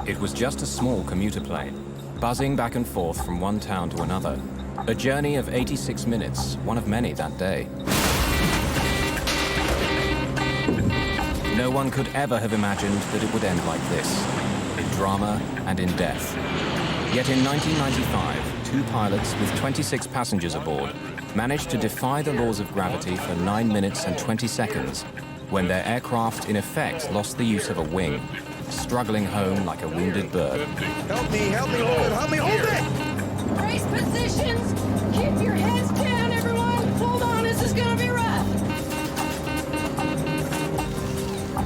It was just a small commuter plane, buzzing back and forth from one town to another. A journey of 86 minutes, one of many that day. No one could ever have imagined that it would end like this, in drama and in death. Yet in 1995, two pilots with 26 passengers aboard managed to defy the laws of gravity for 9 minutes and 20 seconds, when their aircraft in effect lost the use of a wing, struggling home like a wounded bird. Help me, hold it! Brace positions! Keep your heads down, everyone! Hold on, this is gonna be rough!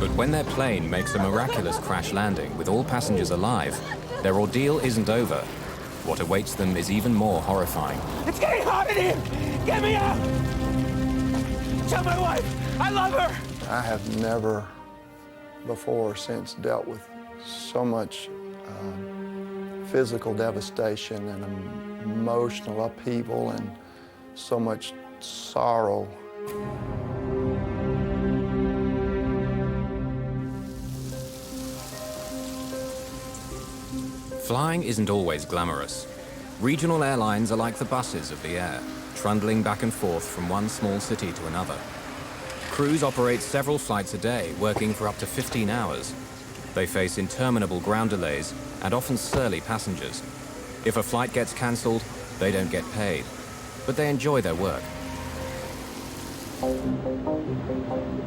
But when their plane makes a miraculous crash landing with all passengers alive, their ordeal isn't over. What awaits them is even more horrifying. It's getting hot in here! Get me out! Tell my wife, I love her! I have never before or since dealt with so much physical devastation and emotional upheaval and so much sorrow. Flying isn't always glamorous. Regional airlines are like the buses of the air, trundling back and forth from one small city to another. Crews operate several flights a day, working for up to 15 hours. They face interminable ground delays and often surly passengers. If a flight gets cancelled, they don't get paid, but they enjoy their work.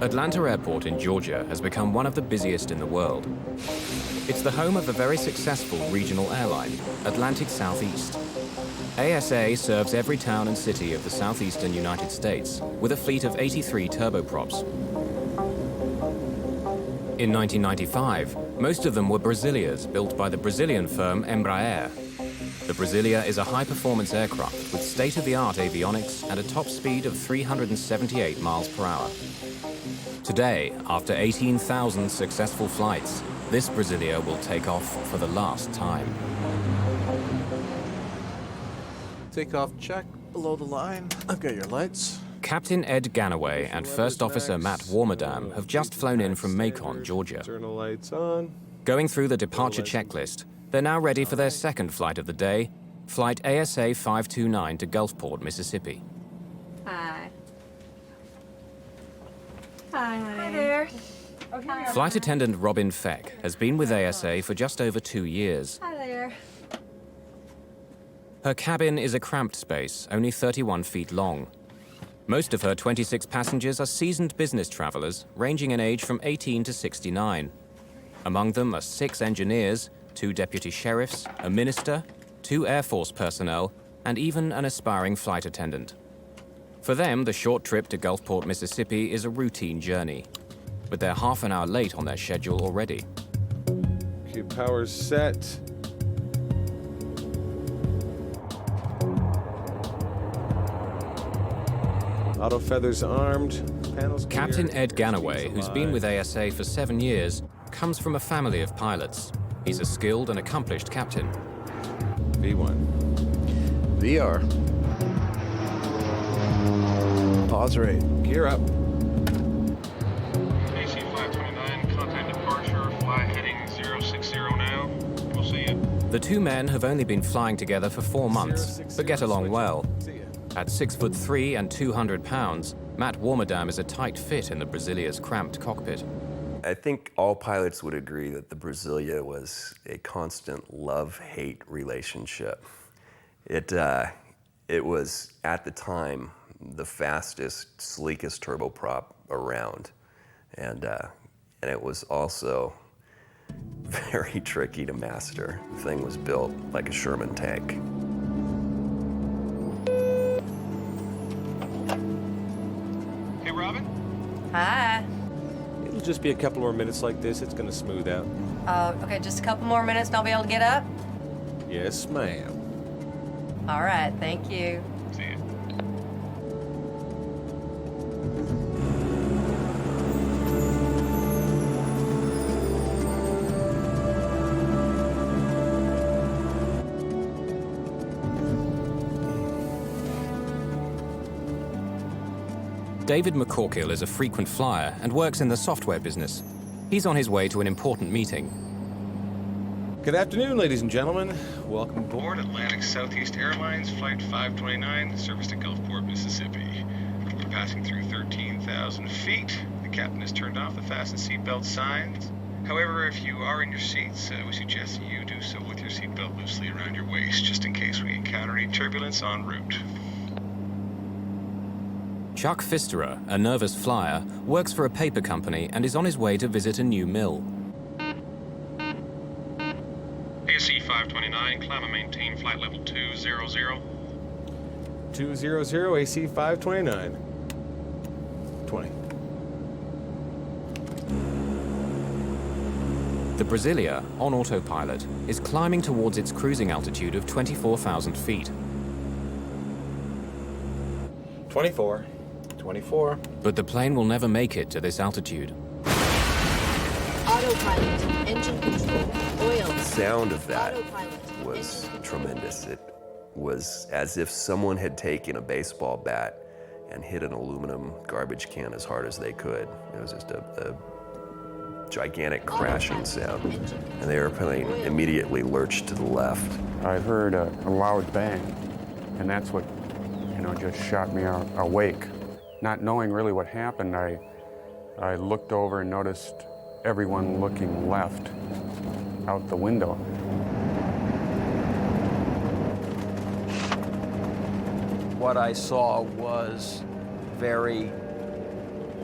Atlanta Airport in Georgia has become one of the busiest in the world. It's the home of a very successful regional airline, Atlantic Southeast. ASA serves every town and city of the southeastern United States with a fleet of 83 turboprops. In 1995, most of them were Brasilias built by the Brazilian firm Embraer. The Brasilia is a high-performance aircraft with state-of-the-art avionics and a top speed of 378 miles per hour. Today, after 18,000 successful flights, this Brasilia will take off for the last time. Takeoff check, below the line. I've got your lights. Captain Ed Ganway and First Officer Matt Wadam have just flown in from Macon, Georgia. External lights on. Going through the departure checklist, they're now ready for their second flight of the day, Flight ASA 529 to Gulfport, Mississippi. Hi. Hi there. Flight attendant Robin Feck has been with ASA for just over 2 years. Hi there. Her cabin is a cramped space, only 31 feet long. Most of her 26 passengers are seasoned business travelers, ranging in age from 18 to 69. Among them are 6 engineers, 2 deputy sheriffs, a minister, 2 Air Force personnel, and even an aspiring flight attendant. For them, the short trip to Gulfport, Mississippi is a routine journey. But they're half an hour late on their schedule already. Okay, power's set. Auto feathers armed. Panels clear. Captain Ed Ganway, who's been with ASA for 7 years, comes from a family of pilots. He's a skilled and accomplished captain. V1. VR. Pause rate. Gear up. AC 529, contact departure, fly heading 060 now. We'll see you. The two men have only been flying together for 4 months, but get along well. At 6'3" and 200 pounds, Matt Warmadam is a tight fit in the Brasilia's cramped cockpit. I think all pilots would agree that the Brasilia was a constant love-hate relationship. It was, at the time, the fastest, sleekest turboprop around. And it was also very tricky to master. The thing was built like a Sherman tank. Hey, Robin? Hi. It'll just be a couple more minutes like this. It's gonna smooth out. Okay, just a couple more minutes and I'll be able to get up? Yes, ma'am. All right, thank you. See you. David McCorkill is a frequent flyer and works in the software business. He's on his way to an important meeting. Good afternoon, ladies and gentlemen. Welcome aboard. Board Atlantic Southeast Airlines, Flight 529, service to Gulfport, Mississippi. We're passing through 13,000 feet. The captain has turned off the fasten seatbelt signs. However, if you are in your seats, we suggest you do so with your seatbelt loosely around your waist, just in case we encounter any turbulence en route. Chuck Pfisterer, a nervous flyer, works for a paper company and is on his way to visit a new mill. AC 529, climb and maintain flight level 200. 200 AC 529. 20. The Brasilia, on autopilot, is climbing towards its cruising altitude of 24,000 feet. 24. 24. But the plane will never make it to this altitude. Autopilot, engine control, oil. The sound of that Autopilot, was engine tremendous. It was as if someone had taken a baseball bat and hit an aluminum garbage can as hard as they could. It was just a gigantic crashing sound. And the airplane immediately lurched to the left. I heard a loud bang, and that's what, just shot me awake. Not knowing really what happened, I looked over and noticed everyone looking left out the window. What I saw was very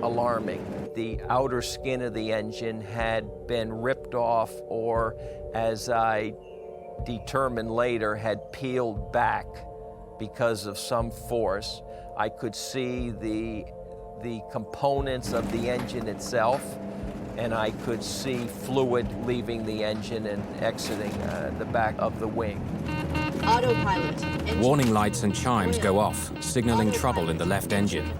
alarming. The outer skin of the engine had been ripped off, or as I determined later, had peeled back because of some force. I could see the components of the engine itself, and I could see fluid leaving the engine and exiting the back of the wing. Autopilot. Warning lights and chimes go off, signaling trouble in the left engine.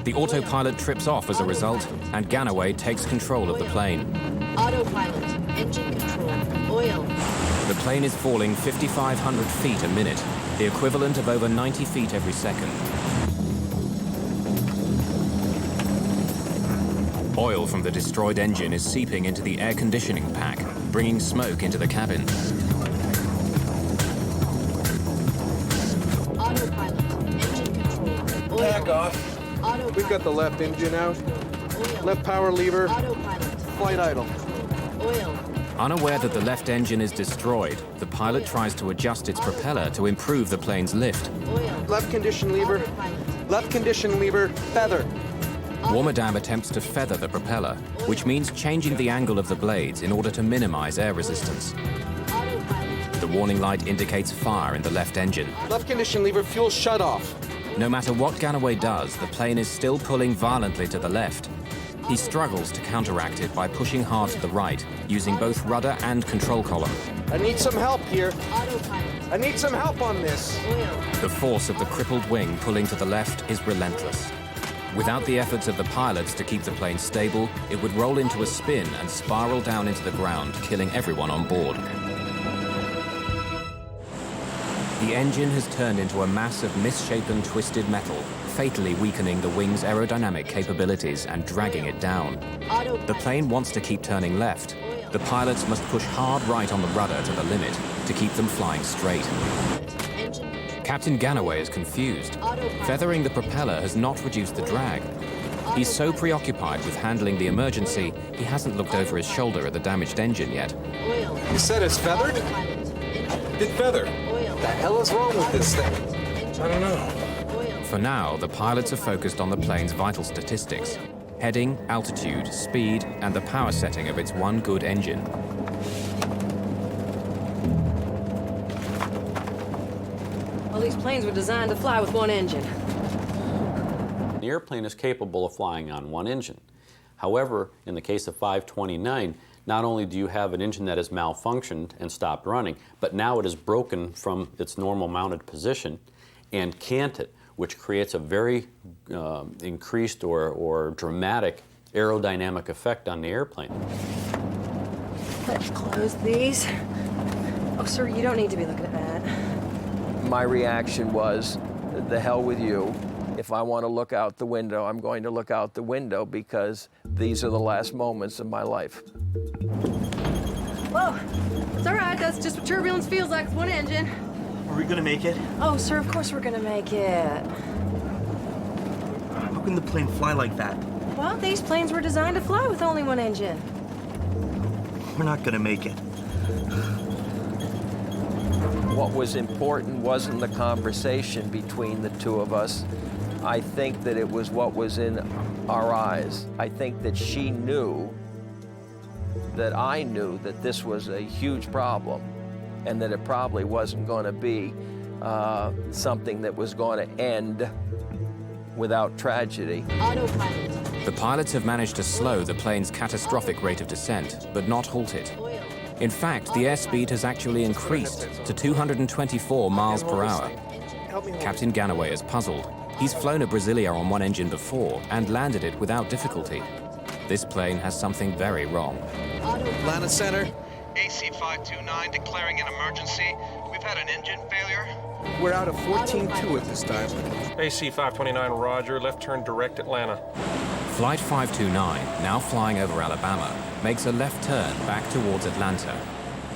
The autopilot trips off as a result, and Ganway takes control of the plane. Autopilot, engine control, oil. The plane is falling 5,500 feet a minute, the equivalent of over 90 feet every second. Oil from the destroyed engine is seeping into the air conditioning pack, bringing smoke into the cabin. Autopilot, engine control, oil. Takeoff. Autopilot. We've got the left engine out. Oil. Left power lever. Autopilot. Flight idle. Oil. Unaware that the left engine is destroyed, the pilot tries to adjust its propeller to improve the plane's lift. Oil. Left condition lever. Autopilot. Left condition lever. Feather. Wadam attempts to feather the propeller, which means changing the angle of the blades in order to minimize air resistance. Autopilot. The warning light indicates fire in the left engine. Left condition lever. Fuel shut off. No matter what Ganway does, the plane is still pulling violently to the left. He struggles to counteract it by pushing hard to the right, using both rudder and control column. I need some help here. Autopilot. I need some help on this. Oil. The force of the crippled wing pulling to the left is relentless. Without the efforts of the pilots to keep the plane stable, it would roll into a spin and spiral down into the ground, killing everyone on board. The engine has turned into a mass of misshapen, twisted metal, fatally weakening the wing's aerodynamic capabilities and dragging it down. Autopilot. The plane wants to keep turning left. The pilots must push hard right on the rudder to the limit to keep them flying straight. Engine control. Captain Ganway is confused. Feathering the propeller has not reduced the drag. He's so preoccupied with handling the emergency, he hasn't looked over his shoulder at the damaged engine yet. Oil. You said it's feathered? Autopilot. Engine. It's feathered. Oil. The hell is wrong with this thing? I don't know. Oil. For now, the pilots are focused on the plane's vital statistics: heading, altitude, speed, and the power setting of its one good engine. Well, these planes were designed to fly with one engine. The airplane is capable of flying on one engine. However, in the case of 529, not only do you have an engine that has malfunctioned and stopped running, but now it is broken from its normal mounted position and canted, which creates a very increased or dramatic aerodynamic effect on the airplane. Let's close these. Oh, sir, you don't need to be looking at that. My reaction was, the hell with you. If I want to look out the window, I'm going to look out the window because these are the last moments of my life. Whoa, it's all right. that's just what turbulence feels like with one engine. Are we gonna make it? Oh, sir, of course we're gonna make it. How can the plane fly like that? Well, these planes were designed to fly with only one engine. We're not gonna make it. What was important wasn't the conversation between the two of us. I think that it was what was in our eyes. I think that she knew that I knew that this was a huge problem and that it probably wasn't going to be something that was going to end without tragedy. Autopilot. The pilots have managed to slow the plane's catastrophic rate of descent, but not halt it. In fact, the airspeed has actually increased to 224 miles per hour. Captain Ganway is puzzled. He's flown a Brasilia on one engine before and landed it without difficulty. This plane has something very wrong. Atlanta Center. AC 529 declaring an emergency. We've had an engine failure. We're out of 14-2 at this time. AC 529, roger. Left turn direct Atlanta. Flight 529, now flying over Alabama, makes a left turn back towards Atlanta.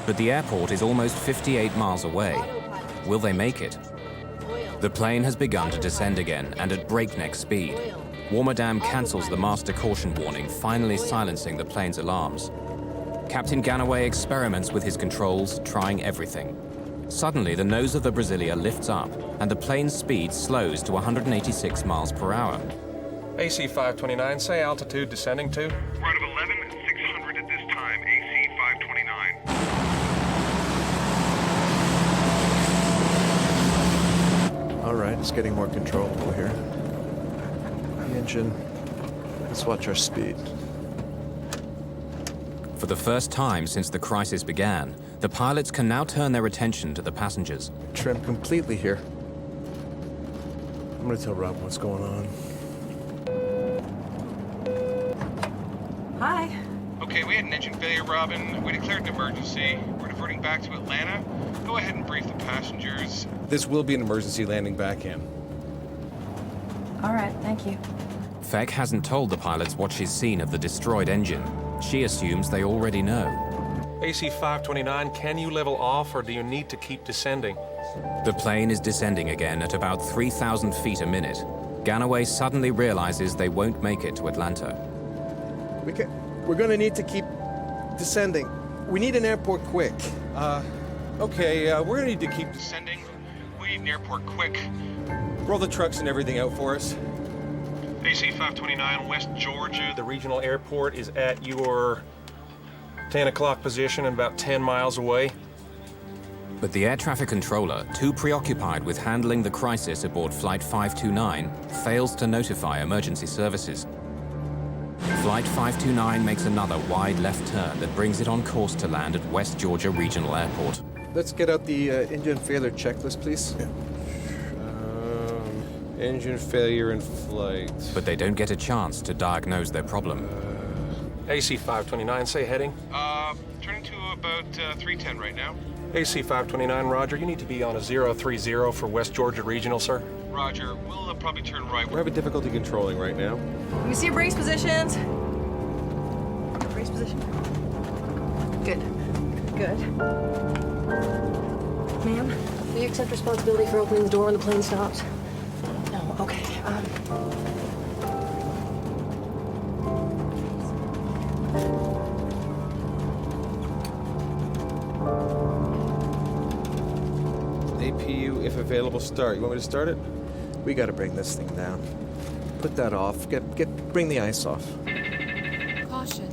But the airport is almost 58 miles away. Will they make it? The plane has begun to descend again and at breakneck speed. Wadam cancels the master caution warning, finally silencing the plane's alarms. Captain Ganway experiments with his controls, trying everything. Suddenly, the nose of the Brasilia lifts up, and the plane's speed slows to 186 miles per hour. AC 529, say altitude descending to? Right of 11,600 at this time. AC 529. All right, it's getting more controllable here. The engine. Let's watch our speed. For the first time since the crisis began, the pilots can now turn their attention to the passengers. Trim completely here. I'm gonna tell Rob what's going on. Hi. Okay, we had an engine failure, Robin. We declared an emergency. We're diverting back to Atlanta. Go ahead and brief the passengers. This will be an emergency landing back in. All right, thank you. Feck hasn't told the pilots what she's seen of the destroyed engine. She assumes they already know. AC 529, can you level off or do you need to keep descending? The plane is descending again at about 3,000 feet a minute. Ganway suddenly realizes they won't make it to Atlanta. We're gonna need to keep descending. We need an airport quick. Okay, we're gonna need to keep Descending. We need an airport quick. roll the trucks and everything out for us. AC 529, West Georgia. The regional airport is at your 10 o'clock position and about 10 miles away. But the air traffic controller, too preoccupied with handling the crisis aboard Flight 529, fails to notify emergency services. Flight 529 makes another wide left turn that brings it on course to land at West Georgia Regional Airport. Let's get out the engine failure checklist, please. Engine failure in flight. But they don't get a chance to diagnose their problem. AC 529, say heading. Turning to about 310 right now. AC 529, roger. You need to be on a 030 for West Georgia Regional, sir. Roger. We'll probably turn right. We're having difficulty controlling right now. Let me see your brace positions. Brace position. Good. Good. Ma'am, do you accept responsibility for opening the door when the plane stops? No, okay. APU, if available, start. You want me to start it? We gotta bring this thing down. Put that off. Bring the ice off. Caution.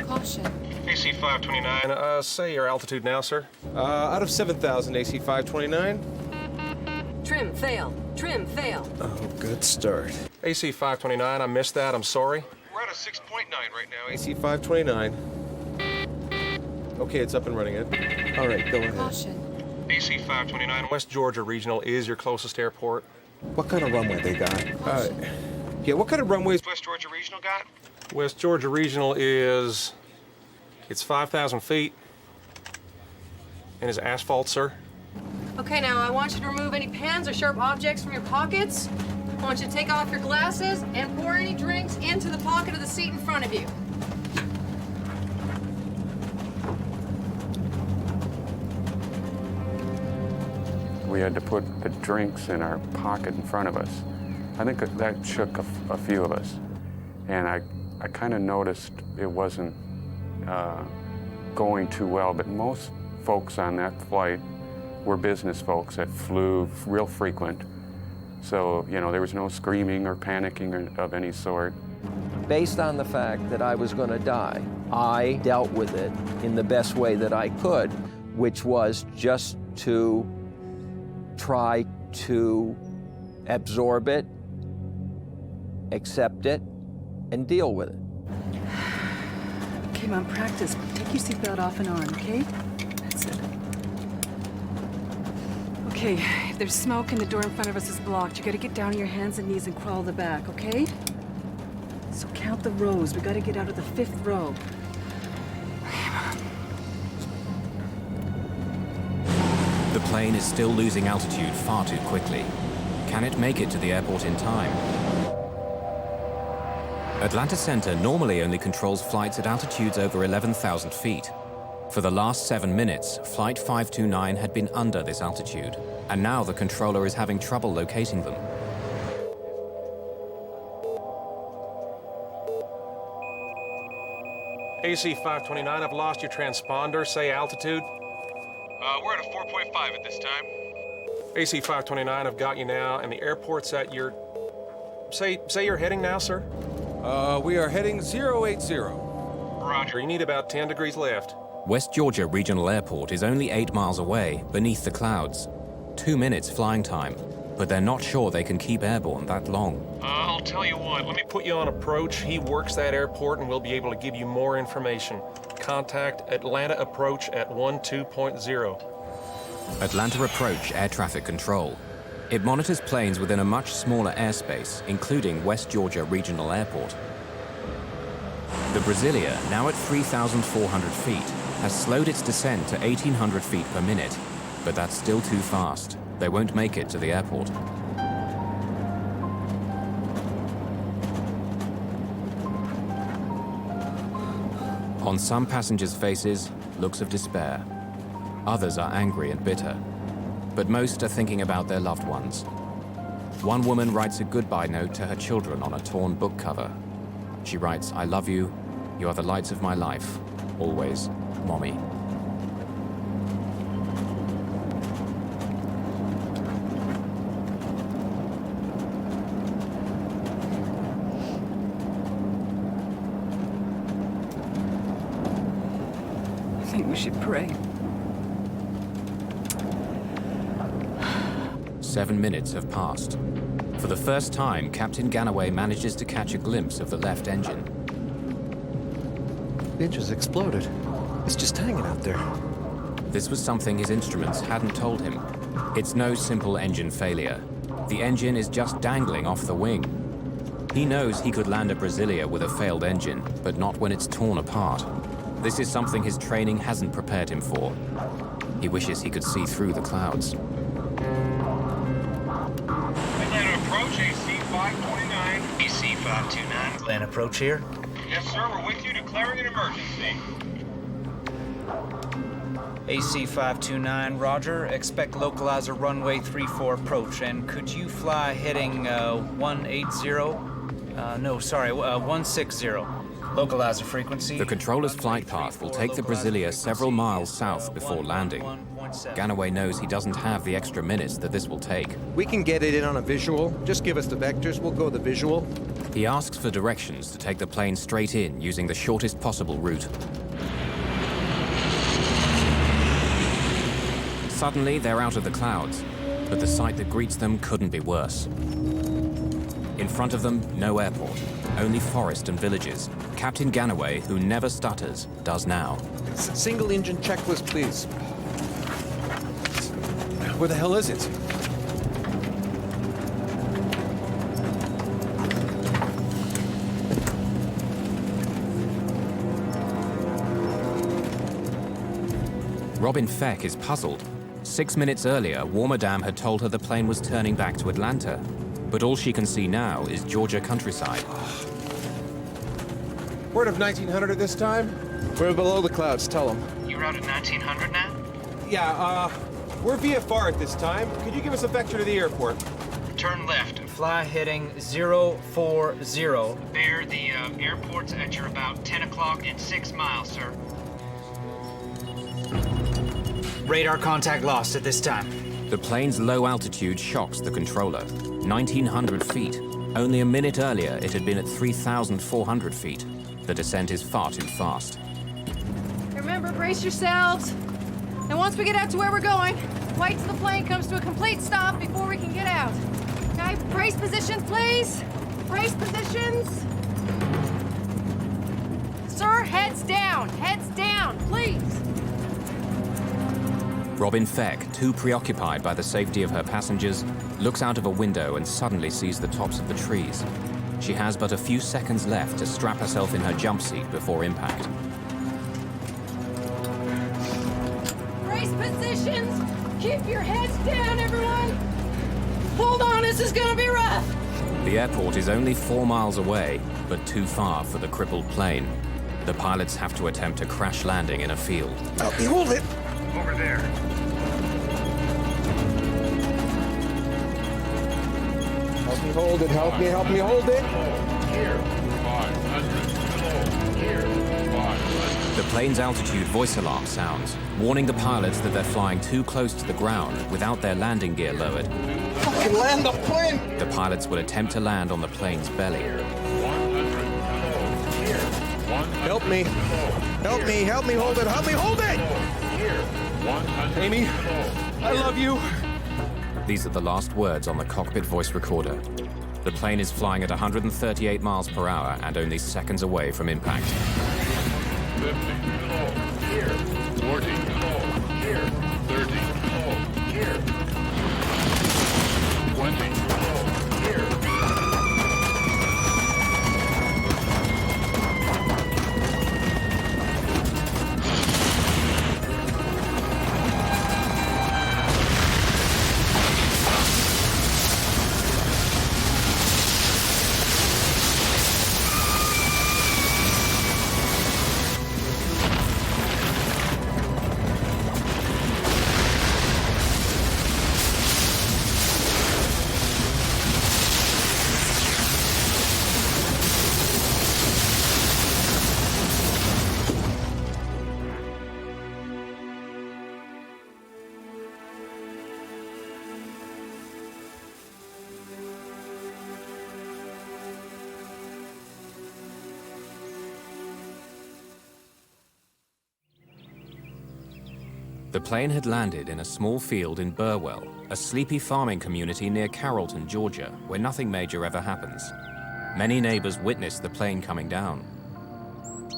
Caution. AC 529. Say your altitude now, sir. Out of 7,000, AC 529. Trim, fail. Trim, fail. Oh, good start. AC 529, I missed that. I'm sorry. We're at a 6.9 right now. AC 529. Okay, it's up and running, Ed. All right, go ahead. Caution. AC 529. West Georgia Regional is your closest airport. What kind of runway they got? Yeah, what kind of runways West Georgia Regional got? West Georgia Regional is... It's 5,000 feet. And is asphalt, sir. Okay, now I want you to remove any pens or sharp objects from your pockets. I want you to take off your glasses and pour any drinks into the pocket of the seat in front of you. we had to put the drinks in our pocket in front of us. I think that shook a few of us. And I kind of noticed it wasn't going too well, but most folks on that flight were business folks that flew real frequent. So, you know, there was no screaming or panicking of any sort. Based on the fact that I was going to die, I dealt with it in the best way that I could, which was just to try to absorb it, accept it, and deal with it. Okay, Mom, practice. Take your seatbelt off and on, okay? That's it. Okay, if there's smoke and the door in front of us is blocked, you gotta get down on your hands and knees and crawl to the back, okay? So count the rows. We gotta get out of the 5th row. The plane is still losing altitude far too quickly. Can it make it to the airport in time? Atlanta Center normally only controls flights at altitudes over 11,000 feet. For the last 7 minutes, Flight 529 had been under this altitude, and now the controller is having trouble locating them. AC 529, I've lost your transponder. Say altitude. We're at a 4.5 at this time. AC 529, I've got you now, and the airport's at your... Say you're heading now, sir? We are heading 080. Roger. You need about 10 degrees left. West Georgia Regional Airport is only 8 miles away, beneath the clouds. 2 minutes flying time, but they're not sure they can keep airborne that long. I'll tell you what, let me put you on approach. He works that airport and we'll be able to give you more information. Contact Atlanta Approach at 12.0. Atlanta Approach Air Traffic Control. It monitors planes within a much smaller airspace, including West Georgia Regional Airport. The Brasilia, now at 3,400 feet, has slowed its descent to 1,800 feet per minute, but that's still too fast. They won't make it to the airport. On some passengers' faces, looks of despair. Others are angry and bitter, but most are thinking about their loved ones. One woman writes a goodbye note to her children on a torn book cover. She writes, "I love you. You are the lights of my life. Always, Mommy." I think we should pray. 7 minutes have passed. For the first time, Captain Ganway manages to catch a glimpse of the left engine. The engine's exploded. It's just hanging out there. This was something his instruments hadn't told him. It's no simple engine failure. The engine is just dangling off the wing. He knows he could land a Brasilia with a failed engine, but not when it's torn apart. This is something his training hasn't prepared him for. He wishes he could see through the clouds. Atlanta Approach, AC 529. AC 529. Atlanta Approach here. Yes, sir, we're with you, declaring an emergency. AC 529, roger. Expect localizer runway 34 approach. And could you fly heading 180? 160. Localizer frequency. The controller's flight path will take the Brasilia several miles south before landing. Ganway knows he doesn't have the extra minutes that this will take. We can get it in on a visual. Just give us the vectors. We'll go the visual. He asks for directions to take the plane straight in using the shortest possible route. Suddenly, they're out of the clouds, but the sight that greets them couldn't be worse. In front of them, no airport, only forest and villages. Captain Ganway, who never stutters, does now. Single engine checklist, please. Where the hell is it? Robin Feck is puzzled. 6 minutes earlier, Wadam had told her the plane was turning back to Atlanta. But all she can see now is Georgia countryside. Word of 1900 at this time? We're below the clouds, tell them. You routed 1900 now? Yeah, We're VFR at this time. Could you give us a vector to the airport? Turn left. Fly heading 040. Bear, the airport's at your about 10 o'clock and 6 miles, sir. Radar contact lost at this time. The plane's low altitude shocks the controller. 1,900 feet. Only a minute earlier, it had been at 3,400 feet. The descent is far too fast. Remember, brace yourselves. And once we get out to where we're going, wait till the plane comes to a complete stop before we can get out. Okay, brace positions, please. Brace positions. Sir, heads down, please. Robin Feck, too preoccupied by the safety of her passengers, looks out of a window and suddenly sees the tops of the trees. She has but a few seconds left to strap herself in her jump seat before impact. Brace positions. Keep your heads down, everyone. Hold on, this is gonna be rough. The airport is only 4 miles away, but too far for the crippled plane. The pilots have to attempt a crash landing in a field. Help me hold it. Over there. Help me hold it. Help me hold it. Here, 500. Here, 500. The plane's altitude voice alarm sounds, warning the pilots that they're flying too close to the ground without their landing gear lowered. Fucking land the plane! The pilots will attempt to land on the plane's belly. 100. Here, 100. Help me hold it. Help me hold it! Here, 100. Amy, I love you. These are the last words on the cockpit voice recorder. The plane is flying at 138 miles per hour and only seconds away from impact. 50. Here, 40. Here, 30. Here, 20. Here. The plane had landed in a small field in Burwell, a sleepy farming community near Carrollton, Georgia, where nothing major ever happens. Many neighbors witnessed the plane coming down.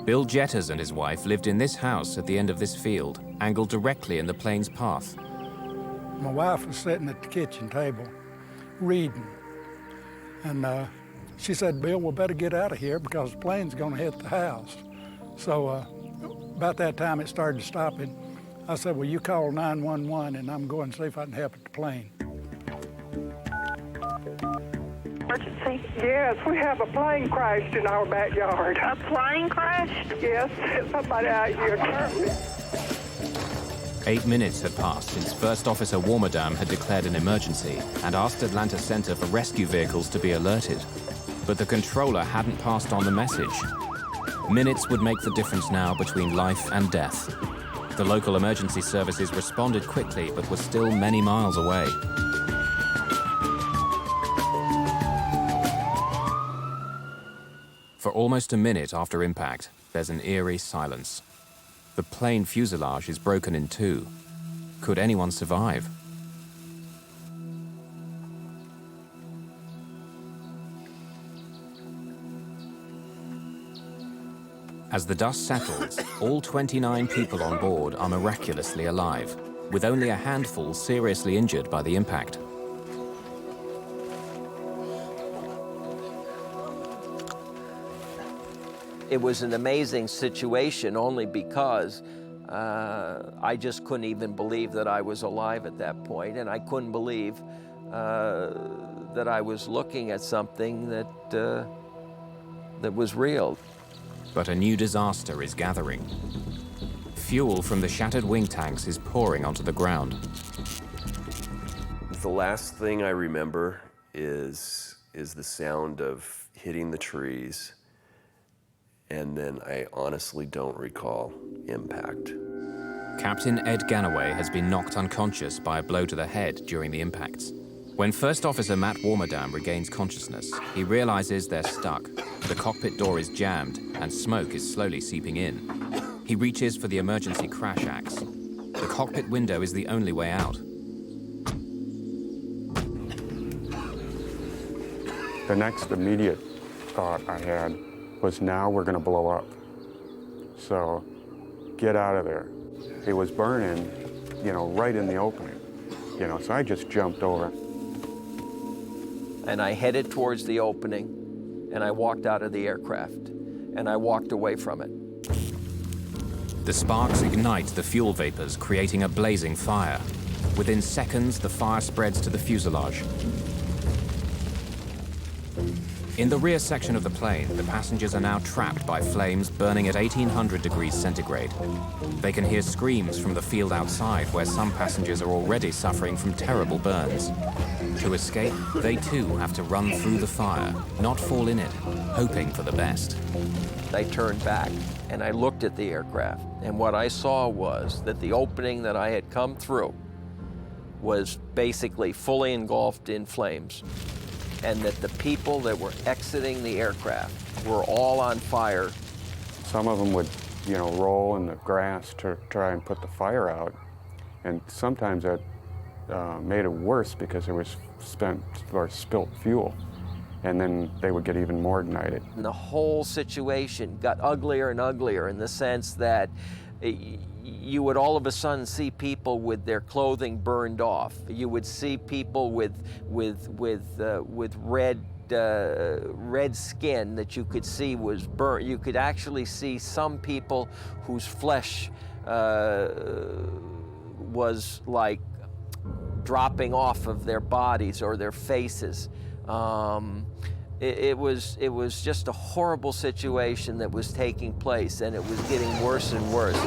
Bill Jetters and his wife lived in this house at the end of this field, angled directly in the plane's path. My wife was sitting at the kitchen table, reading. And she said, Bill, we better get out of here because the plane's gonna hit the house. So about that time it started stopping. I said, well, you call 911 and I'm going to see if I can help at the plane. Emergency? Yes, we have a plane crashed in our backyard. A plane crashed? Yes, somebody out here currently. 8 minutes had passed since First Officer Wadam had declared an emergency and asked Atlanta Center for rescue vehicles to be alerted. But the controller hadn't passed on the message. Minutes would make the difference now between life and death. The local emergency services responded quickly, but were still many miles away. For almost a minute after impact, there's an eerie silence. The plane fuselage is broken in two. Could anyone survive? As the dust settles, all 29 people on board are miraculously alive, with only a handful seriously injured by the impact. It was an amazing situation only because I just couldn't even believe that I was alive at that point, and I couldn't believe that I was looking at something that was real. But a new disaster is gathering. Fuel from the shattered wing tanks is pouring onto the ground. The last thing I remember is the sound of hitting the trees, and then I honestly don't recall impact. Captain Ed Ganway has been knocked unconscious by a blow to the head during the impacts. When First Officer Matt Wadam regains consciousness, he realizes they're stuck. The cockpit door is jammed, and smoke is slowly seeping in. He reaches for the emergency crash axe. The cockpit window is the only way out. The next immediate thought I had was, now we're going to blow up. So get out of there. It was burning, you know, right in the opening. You know, so I just jumped over. And I headed towards the opening, and I walked out of the aircraft, and I walked away from it. The sparks ignite the fuel vapors, creating a blazing fire. Within seconds, the fire spreads to the fuselage. In the rear section of the plane, the passengers are now trapped by flames burning at 1800 degrees centigrade. They can hear screams from the field outside, where some passengers are already suffering from terrible burns. To escape, they too have to run through the fire, not fall in it, hoping for the best. I turned back and I looked at the aircraft, and what I saw was that the opening that I had come through was basically fully engulfed in flames, and that the people that were exiting the aircraft were all on fire. Some of them would, you know, roll in the grass to try and put the fire out, and sometimes that made it worse because there was spent or spilt fuel, and then they would get even more ignited. And the whole situation got uglier and uglier in the sense that you would all of a sudden see people with their clothing burned off. You would see people with red skin that you could see was burnt. You could actually see some people whose flesh was like dropping off of their bodies or their faces. It was just a horrible situation that was taking place, and it was getting worse and worse.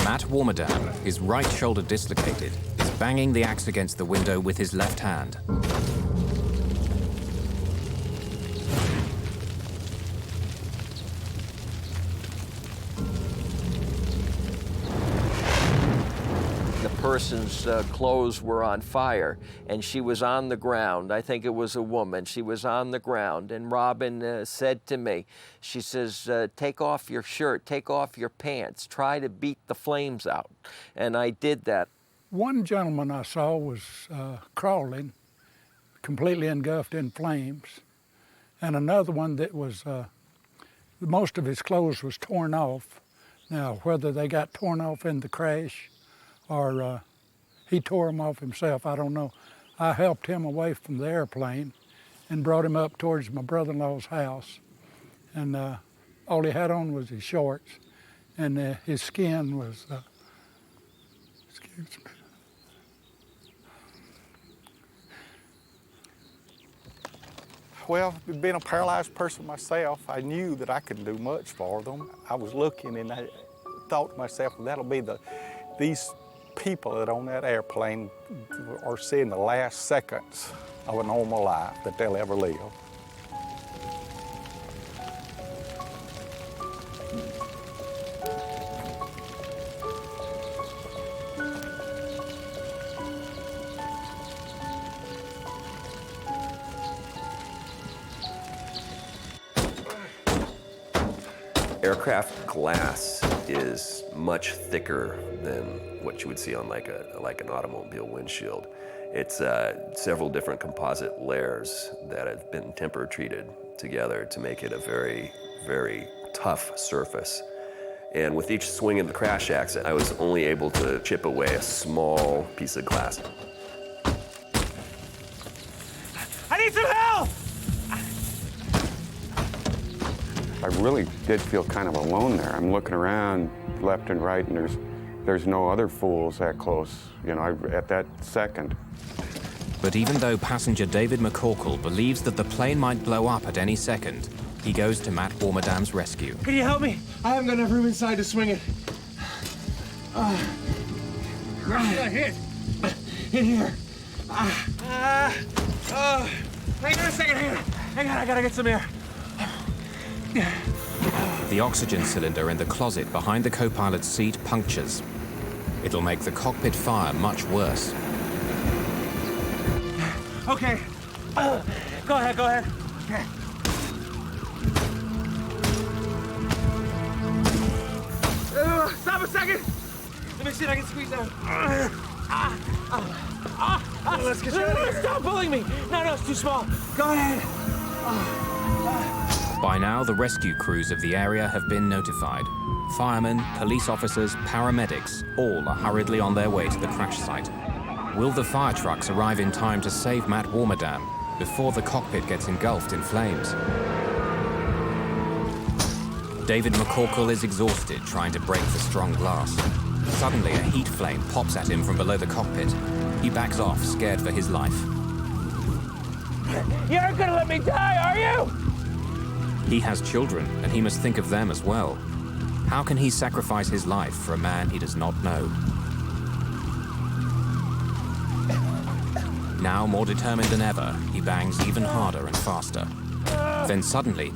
Matt Wadam, his right shoulder dislocated, is banging the axe against the window with his left hand. Person's clothes were on fire, and she was on the ground. I think it was a woman. She was on the ground, and Robin said to me, she says, take off your shirt, take off your pants, try to beat the flames out. And I did that. One gentleman I saw was crawling, completely engulfed in flames, and another one that was, most of his clothes was torn off. Now, whether they got torn off in the crash or he tore them off himself, I don't know. I helped him away from the airplane and brought him up towards my brother-in-law's house. And all he had on was his shorts, and his skin was, excuse me. Well, being a paralyzed person myself, I knew that I couldn't do much for them. I was looking and I thought to myself, that'll be these people that on that airplane are seeing the last seconds of a normal life that they'll ever live. Aircraft glass is much thicker than what you would see on like an automobile windshield. It's several different composite layers that have been temper treated together to make it a very, very tough surface. And with each swing of the crash axe, I was only able to chip away a small piece of glass. I need some help! I really did feel kind of alone there. I'm looking around left and right, and there's, There's no other fools that close, you know, at that second. But even though passenger David McCorkle believes that the plane might blow up at any second, he goes to Matt Warmerdam's rescue. Can you help me? I haven't got enough room inside to swing it. Where should I hit? In here. Hang on a second, hang on, I gotta get some air. The oxygen cylinder in the closet behind the co-pilot's seat punctures. It'll make the cockpit fire much worse. Okay. Go ahead. Okay. Stop a second. Let me see if I can squeeze out. Let's get you out of here. Stop pulling me. No, it's too small. Go ahead. By now, the rescue crews of the area have been notified. Firemen, police officers, paramedics, all are hurriedly on their way to the crash site. Will the fire trucks arrive in time to save Matt Warmerdam before the cockpit gets engulfed in flames? David McCorkle is exhausted trying to break the strong glass. Suddenly, a heat flame pops at him from below the cockpit. He backs off, scared for his life. You aren't gonna let me die, are you? He has children, and he must think of them as well. How can he sacrifice his life for a man he does not know? Now more determined than ever, he bangs even harder and faster. Then suddenly,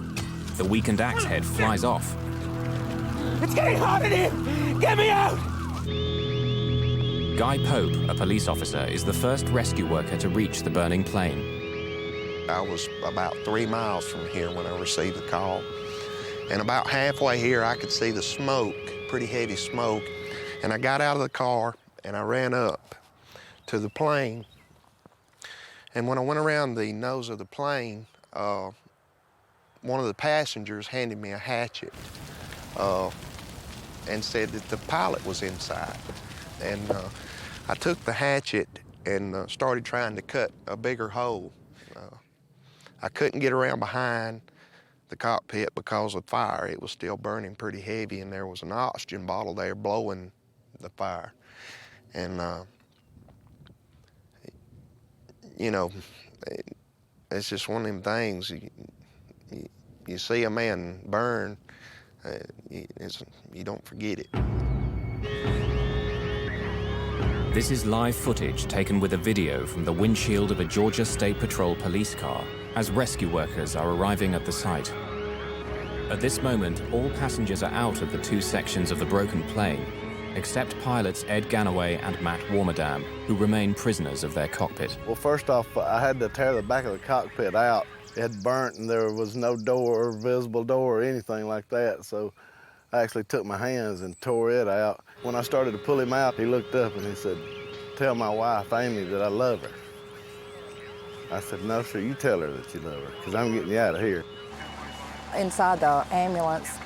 the weakened axe head flies off. It's getting hot in here! Get me out! Guy Pope, a police officer, is the first rescue worker to reach the burning plane. I was about 3 miles from here when I received the call. And about halfway here, I could see the smoke, pretty heavy smoke. And I got out of the car and I ran up to the plane. And when I went around the nose of the plane, one of the passengers handed me a hatchet and said that the pilot was inside. And I took the hatchet and started trying to cut a bigger hole. I couldn't get around behind the cockpit because of fire. It was still burning pretty heavy, and there was an oxygen bottle there blowing the fire. And, you know, it's just one of them things. You see a man burn, you don't forget it. This is live footage taken with a video from the windshield of a Georgia State Patrol police car as rescue workers are arriving at the site. At this moment, all passengers are out of the 2 sections of the broken plane, except pilots Ed Ganway and Matt Warmerdam, who remain prisoners of their cockpit. Well, first off, I had to tear the back of the cockpit out. It had burnt and there was no door or visible door or anything like that, so I actually took my hands and tore it out. When I started to pull him out, he looked up and he said, "Tell my wife, Amy, that I love her." I said, "No, sir, you tell her that you love her, because I'm getting you out of here." Inside the ambulance,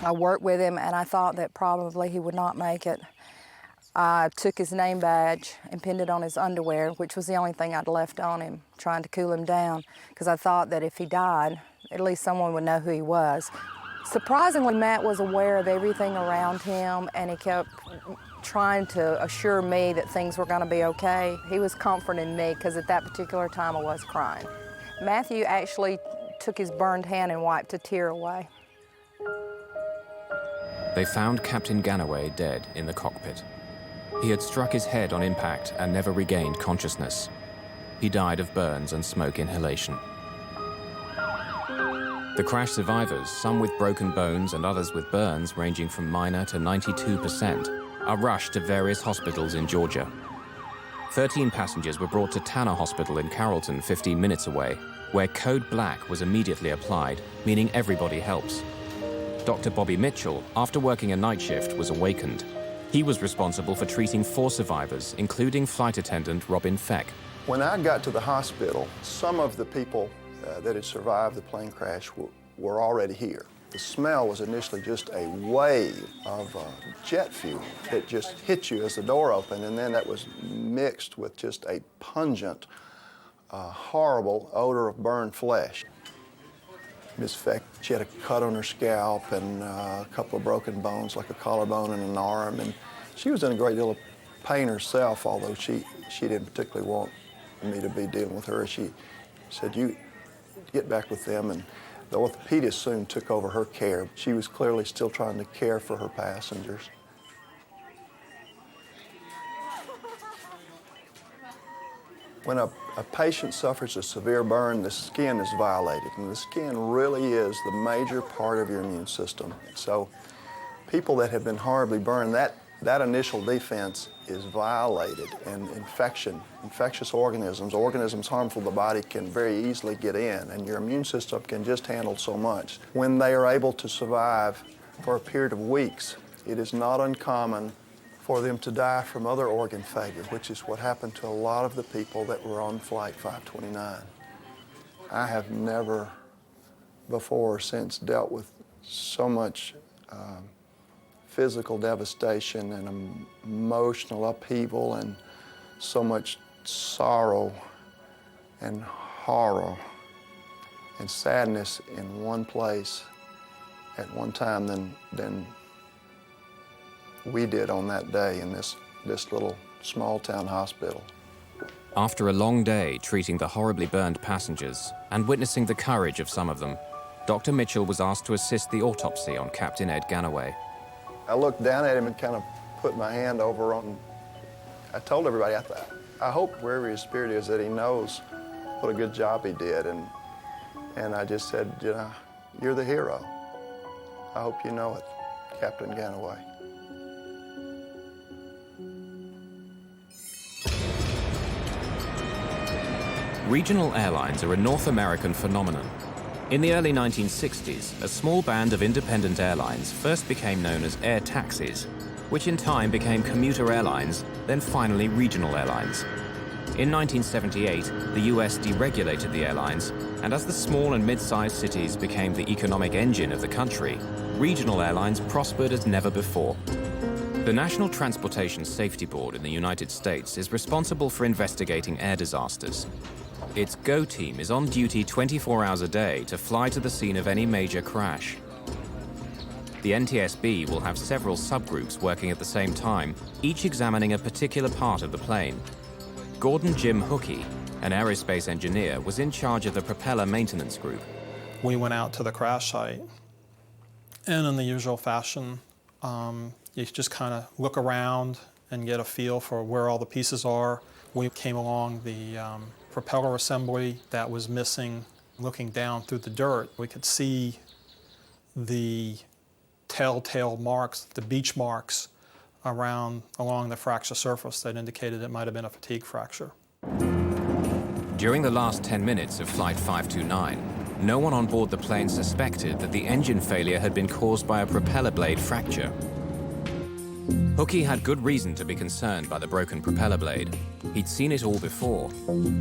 I worked with him, and I thought that probably he would not make it. I took his name badge and pinned it on his underwear, which was the only thing I'd left on him, trying to cool him down, because I thought that if he died, at least someone would know who he was. Surprisingly, Matt was aware of everything around him, and he kept trying to assure me that things were going to be okay. He was comforting me, because at that particular time I was crying. Matthew actually took his burned hand and wiped a tear away. They found Captain Ganway dead in the cockpit. He had struck his head on impact and never regained consciousness. He died of burns and smoke inhalation. The crash survivors, some with broken bones and others with burns ranging from minor to 92%, are rushed to various hospitals in Georgia. 13 passengers were brought to Tanner Hospital in Carrollton, 15 minutes away, where Code Black was immediately applied, meaning everybody helps. Dr. Bobby Mitchell, after working a night shift, was awakened. He was responsible for treating 4 survivors, including flight attendant Robin Feck. When I got to the hospital, some of the people that had survived the plane crash were already here. The smell was initially just a wave of jet fuel that just hit you as the door opened, and then that was mixed with just a pungent, horrible odor of burned flesh. Ms. Feck, she had a cut on her scalp and a couple of broken bones, like a collarbone and an arm, and She was in a great deal of pain herself, although she didn't particularly want me to be dealing with her. She said, "You get back with them," and the orthopedist soon took over her care. She was clearly still trying to care for her passengers. When a patient suffers a severe burn, the skin is violated, and the skin really is the major part of your immune system. So people that have been horribly burned, that initial defense is violated, and infectious organisms harmful to the body can very easily get in, and your immune system can just handle so much. When they are able to survive for a period of weeks, it is not uncommon for them to die from other organ failure, which is what happened to a lot of the people that were on Flight 529. I have never before or since dealt with so much physical devastation and emotional upheaval and so much sorrow and horror and sadness in one place at one time than we did on that day in this little small town hospital. After a long day treating the horribly burned passengers and witnessing the courage of some of them, Dr. Mitchell was asked to assist the autopsy on Captain Ed Ganway. I looked down at him and kind of put my hand over on, I told everybody, I hope wherever his spirit is that he knows what a good job he did. And I just said, you know, you're the hero. I hope you know it, Captain Ganway. Regional airlines are a North American phenomenon. In the early 1960s, a small band of independent airlines first became known as air taxis, which in time became commuter airlines, then finally regional airlines. In 1978, the US deregulated the airlines, and as the small and mid-sized cities became the economic engine of the country, regional airlines prospered as never before. The National Transportation Safety Board in the United States is responsible for investigating air disasters. Its GO team is on duty 24 hours a day to fly to the scene of any major crash. The NTSB will have several subgroups working at the same time, each examining a particular part of the plane. Gordon Jim Hookey, an aerospace engineer, was in charge of the propeller maintenance group. We went out to the crash site, and in the usual fashion, you just kind of look around and get a feel for where all the pieces are. We came along the propeller assembly that was missing. Looking down through the dirt, we could see the telltale marks, the beach marks along the fracture surface that indicated it might have been a fatigue fracture. During the last 10 minutes of Flight 529, no one on board the plane suspected that the engine failure had been caused by a propeller blade fracture. Hookey had good reason to be concerned by the broken propeller blade. He'd seen it all before.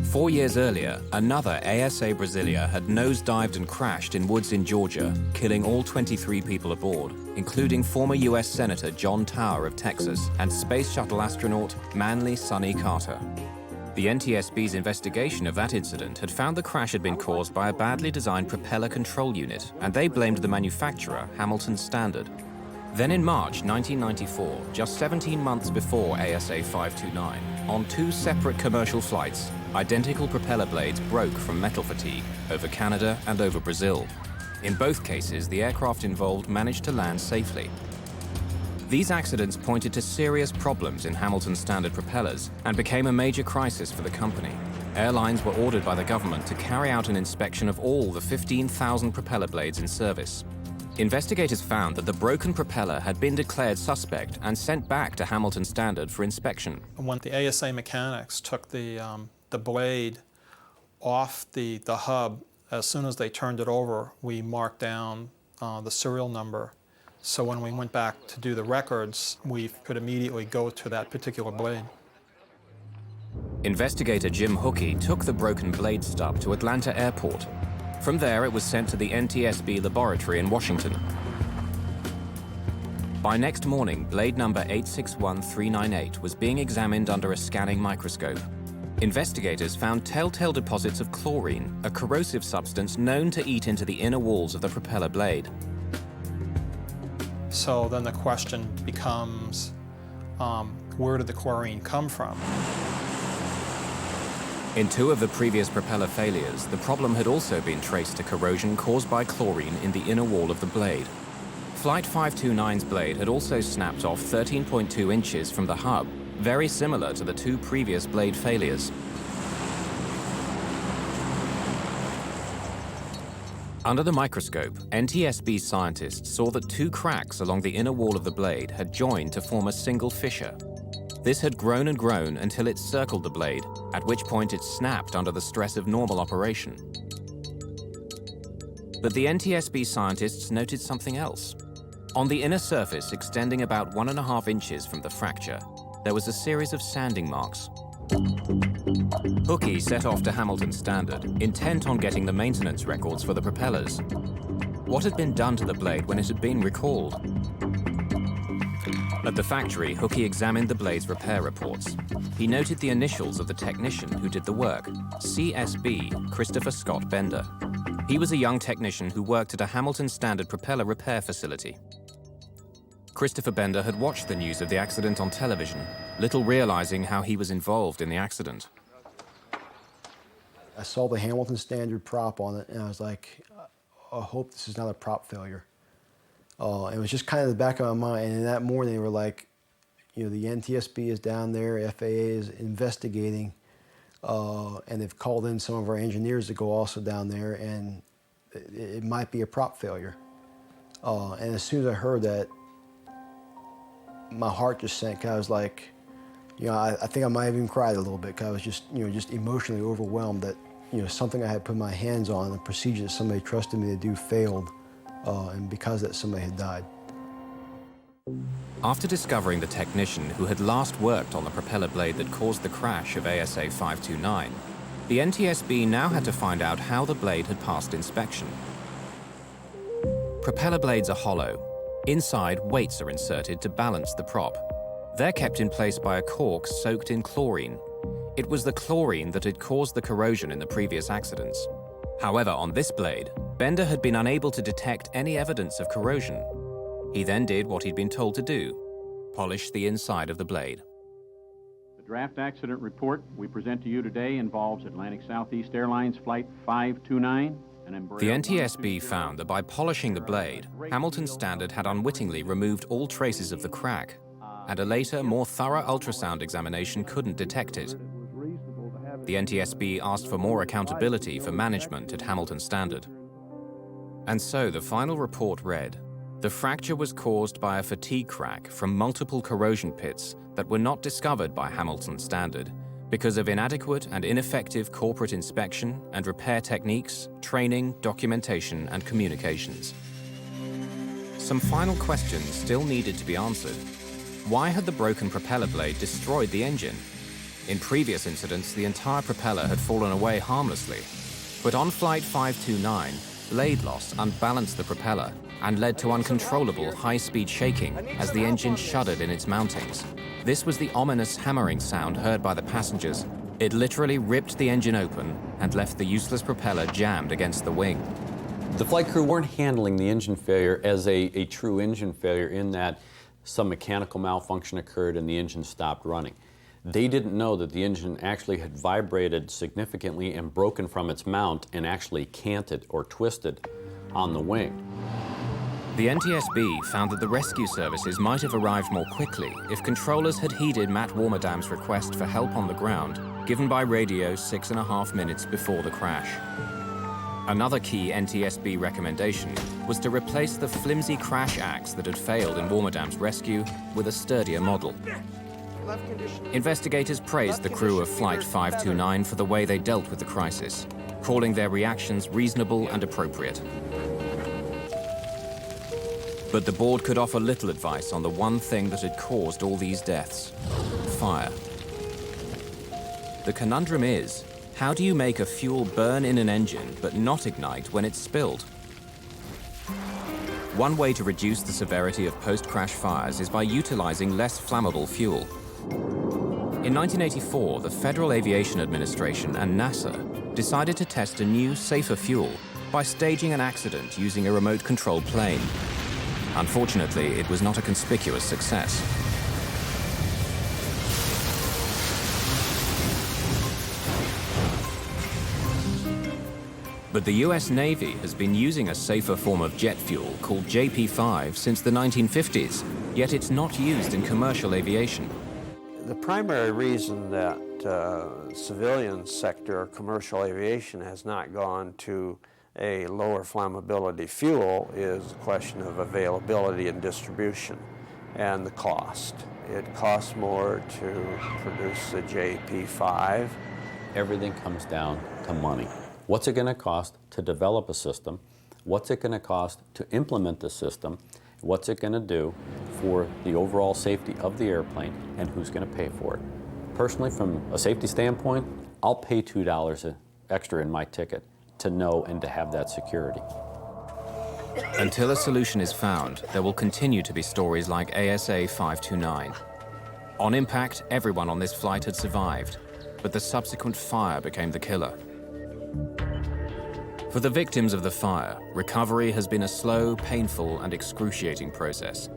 4 years earlier, another ASA Brasilia had nosedived and crashed in woods in Georgia, killing all 23 people aboard, including former US Senator John Tower of Texas and Space Shuttle astronaut Manly Sonny Carter. The NTSB's investigation of that incident had found the crash had been caused by a badly designed propeller control unit, and they blamed the manufacturer, Hamilton Standard. Then in March 1994, just 17 months before ASA 529, on 2 separate commercial flights, identical propeller blades broke from metal fatigue over Canada and over Brazil. In both cases, the aircraft involved managed to land safely. These accidents pointed to serious problems in Hamilton Standard propellers and became a major crisis for the company. Airlines were ordered by the government to carry out an inspection of all the 15,000 propeller blades in service. Investigators found that the broken propeller had been declared suspect and sent back to Hamilton Standard for inspection. When the ASA mechanics took the blade off the hub, as soon as they turned it over, we marked down the serial number. So when we went back to do the records, we could immediately go to that particular blade. Investigator Jim Hookey took the broken blade stub to Atlanta Airport. From there, it was sent to the NTSB laboratory in Washington. By next morning, blade number 861398 was being examined under a scanning microscope. Investigators found telltale deposits of chlorine, a corrosive substance known to eat into the inner walls of the propeller blade. So then the question becomes, where did the chlorine come from? In 2 of the previous propeller failures, the problem had also been traced to corrosion caused by chlorine in the inner wall of the blade. Flight 529's blade had also snapped off 13.2 inches from the hub, very similar to the 2 previous blade failures. Under the microscope, NTSB scientists saw that 2 cracks along the inner wall of the blade had joined to form a single fissure. This had grown and grown until it circled the blade, at which point it snapped under the stress of normal operation. But the NTSB scientists noted something else. On the inner surface, extending about 1.5 inches from the fracture, there was a series of sanding marks. Hookey set off to Hamilton Standard, intent on getting the maintenance records for the propellers. What had been done to the blade when it had been recalled? At the factory, Hookey examined the blade's repair reports. He noted the initials of the technician who did the work, CSB, Christopher Scott Bender. He was a young technician who worked at a Hamilton Standard propeller repair facility. Christopher Bender had watched the news of the accident on television, little realizing how he was involved in the accident. I saw the Hamilton Standard prop on it, and I was like, I hope this is not a prop failure. It was just kind of the back of my mind, and that morning they were like, you know, the NTSB is down there, FAA is investigating, and they've called in some of our engineers to go also down there, and it might be a prop failure. And as soon as I heard that, my heart just sank. I was like, you know, I think I might have even cried a little bit because I was just, you know, just emotionally overwhelmed that, you know, something I had put my hands on, the procedure that somebody trusted me to do failed, and because that somebody had died. After discovering the technician who had last worked on the propeller blade that caused the crash of ASA 529, the NTSB now had to find out how the blade had passed inspection. Propeller blades are hollow. Inside, weights are inserted to balance the prop. They're kept in place by a cork soaked in chlorine. It was the chlorine that had caused the corrosion in the previous accidents. However, on this blade, Bender had been unable to detect any evidence of corrosion. He then did what he'd been told to do, polish the inside of the blade. The draft accident report we present to you today involves Atlantic Southeast Airlines Flight 529. The NTSB found that by polishing the blade, Hamilton Standard had unwittingly removed all traces of the crack, and a later, more thorough ultrasound examination couldn't detect it. The NTSB asked for more accountability for management at Hamilton Standard. And so the final report read, the fracture was caused by a fatigue crack from multiple corrosion pits that were not discovered by Hamilton Standard because of inadequate and ineffective corporate inspection and repair techniques, training, documentation, and communications. Some final questions still needed to be answered. Why had the broken propeller blade destroyed the engine? In previous incidents, the entire propeller had fallen away harmlessly. But on Flight 529, blade loss unbalanced the propeller and led to uncontrollable high-speed shaking as the engine shuddered in its mountings. This was the ominous hammering sound heard by the passengers. It literally ripped the engine open and left the useless propeller jammed against the wing. The flight crew weren't handling the engine failure as a true engine failure in that some mechanical malfunction occurred and the engine stopped running. They didn't know that the engine actually had vibrated significantly and broken from its mount and actually canted or twisted on the wing. The NTSB found that the rescue services might have arrived more quickly if controllers had heeded Matt Warmerdam's request for help on the ground, given by radio 6.5 minutes before the crash. Another key NTSB recommendation was to replace the flimsy crash axe that had failed in Warmerdam's rescue with a sturdier model. Investigators praised the crew of Flight 529 for the way they dealt with the crisis, calling their reactions reasonable and appropriate. But the board could offer little advice on the one thing that had caused all these deaths: fire. The conundrum is, how do you make a fuel burn in an engine but not ignite when it's spilled? One way to reduce the severity of post-crash fires is by utilizing less flammable fuel. In 1984, the Federal Aviation Administration and NASA decided to test a new, safer fuel by staging an accident using a remote-controlled plane. Unfortunately, it was not a conspicuous success. But the US Navy has been using a safer form of jet fuel called JP5 since the 1950s, yet it's not used in commercial aviation. The primary reason that civilian sector commercial aviation has not gone to a lower flammability fuel is a question of availability and distribution and the cost. It costs more to produce the JP5. Everything comes down to money. What's it going to cost to develop a system? What's it going to cost to implement the system? What's it going to do for the overall safety of the airplane, and who's going to pay for it? Personally, from a safety standpoint, I'll pay $2 extra in my ticket to know and to have that security. Until a solution is found, there will continue to be stories like ASA 529. On impact, everyone on this flight had survived, but the subsequent fire became the killer. For the victims of the fire, recovery has been a slow, painful, and excruciating process.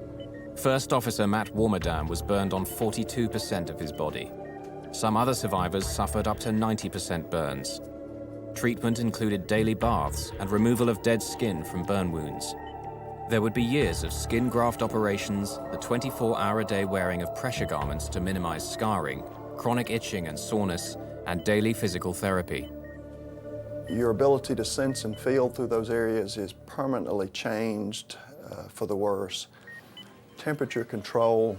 First Officer Matt Warmerdam was burned on 42% of his body. Some other survivors suffered up to 90% burns. Treatment included daily baths and removal of dead skin from burn wounds. There would be years of skin graft operations, the 24-hour-a-day wearing of pressure garments to minimize scarring, chronic itching and soreness, and daily physical therapy. Your ability to sense and feel through those areas is permanently changed for the worse. Temperature control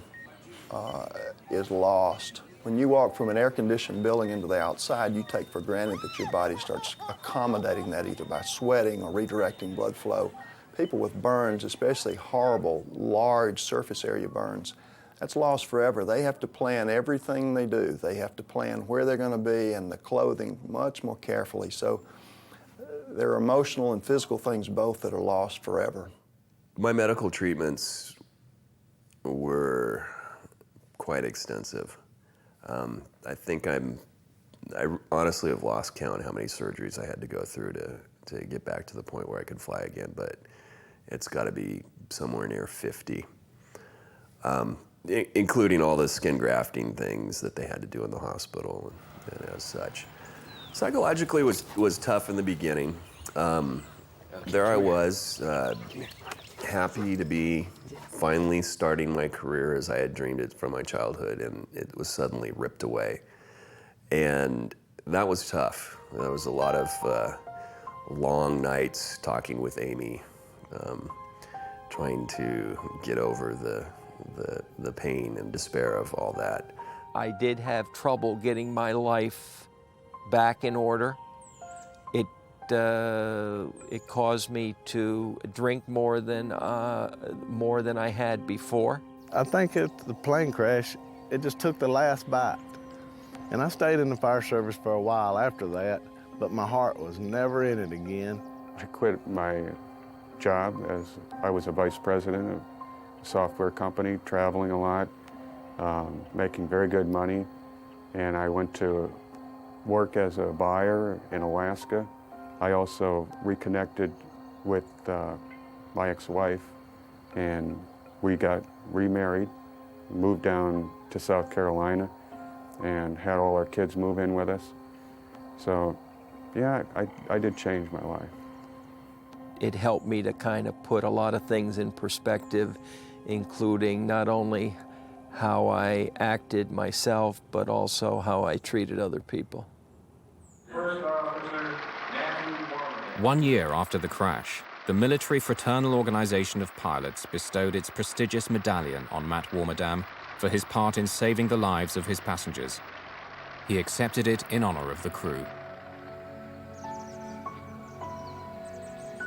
is lost. When you walk from an air-conditioned building into the outside, you take for granted that your body starts accommodating that either by sweating or redirecting blood flow. People with burns, especially horrible, large surface area burns, that's lost forever. They have to plan everything they do. They have to plan where they're going to be and the clothing much more carefully. So there are emotional and physical things both that are lost forever. My medical treatments were quite extensive. I think I honestly have lost count how many surgeries I had to go through to get back to the point where I could fly again, but it's got to be somewhere near 50, including all the skin grafting things that they had to do in the hospital and as such. Psychologically was tough in the beginning. There I was, happy to be finally starting my career as I had dreamed it from my childhood, and it was suddenly ripped away. And that was tough. There was a lot of long nights talking with Amy, trying to get over the pain and despair of all that. I did have trouble getting my life back in order. It caused me to drink more than I had before. I think at the plane crash, it just took the last bite. And I stayed in the fire service for a while after that, but my heart was never in it again. I quit my job as I was a vice president of a software company, traveling a lot, making very good money. And I went to work as a buyer in Alaska. I also reconnected with my ex-wife, and we got remarried, moved down to South Carolina, and had all our kids move in with us. So, yeah, I did change my life. It helped me to kind of put a lot of things in perspective, including not only how I acted myself, but also how I treated other people. 1 year after the crash, the Military Fraternal Organization of Pilots bestowed its prestigious medallion on Matt Warmerdam for his part in saving the lives of his passengers. He accepted it in honor of the crew.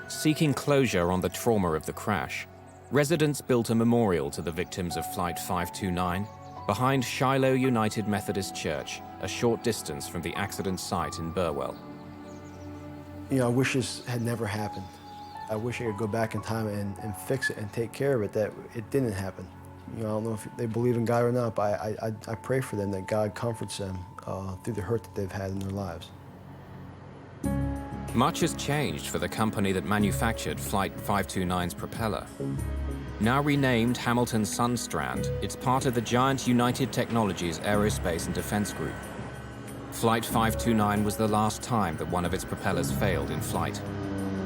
Seeking closure on the trauma of the crash, residents built a memorial to the victims of Flight 529 behind Shiloh United Methodist Church, a short distance from the accident site in Burwell. You know, I wish this had never happened. I wish I could go back in time and fix it and take care of it, that it didn't happen. You know, I don't know if they believe in God or not, but I pray for them that God comforts them through the hurt that they've had in their lives. Much has changed for the company that manufactured Flight 529's propeller. Now renamed Hamilton Sundstrand, it's part of the giant United Technologies Aerospace and Defense Group. Flight 529 was the last time that one of its propellers failed in flight.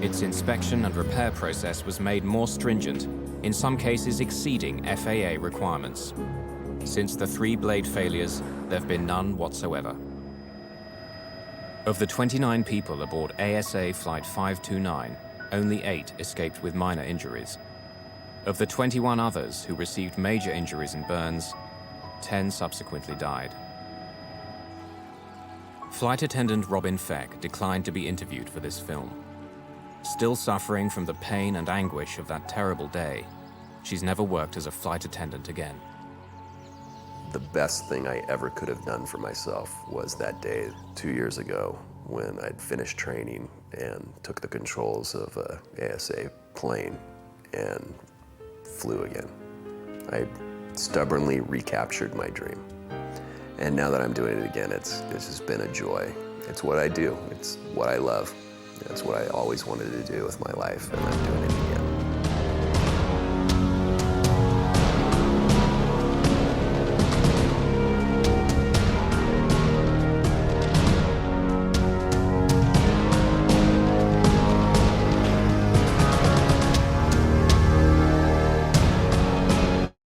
Its inspection and repair process was made more stringent, in some cases exceeding FAA requirements. Since the 3 blade failures, there have been none whatsoever. Of the 29 people aboard ASA Flight 529, only 8 escaped with minor injuries. Of the 21 others who received major injuries and burns, 10 subsequently died. Flight attendant Robin Feck declined to be interviewed for this film. Still suffering from the pain and anguish of that terrible day, she's never worked as a flight attendant again. The best thing I ever could have done for myself was that day 2 years ago when I'd finished training and took the controls of a ASA plane and flew again. I stubbornly recaptured my dream. And now that I'm doing it again, it's just been a joy. It's what I do. It's what I love. It's what I always wanted to do with my life, and I'm doing it again.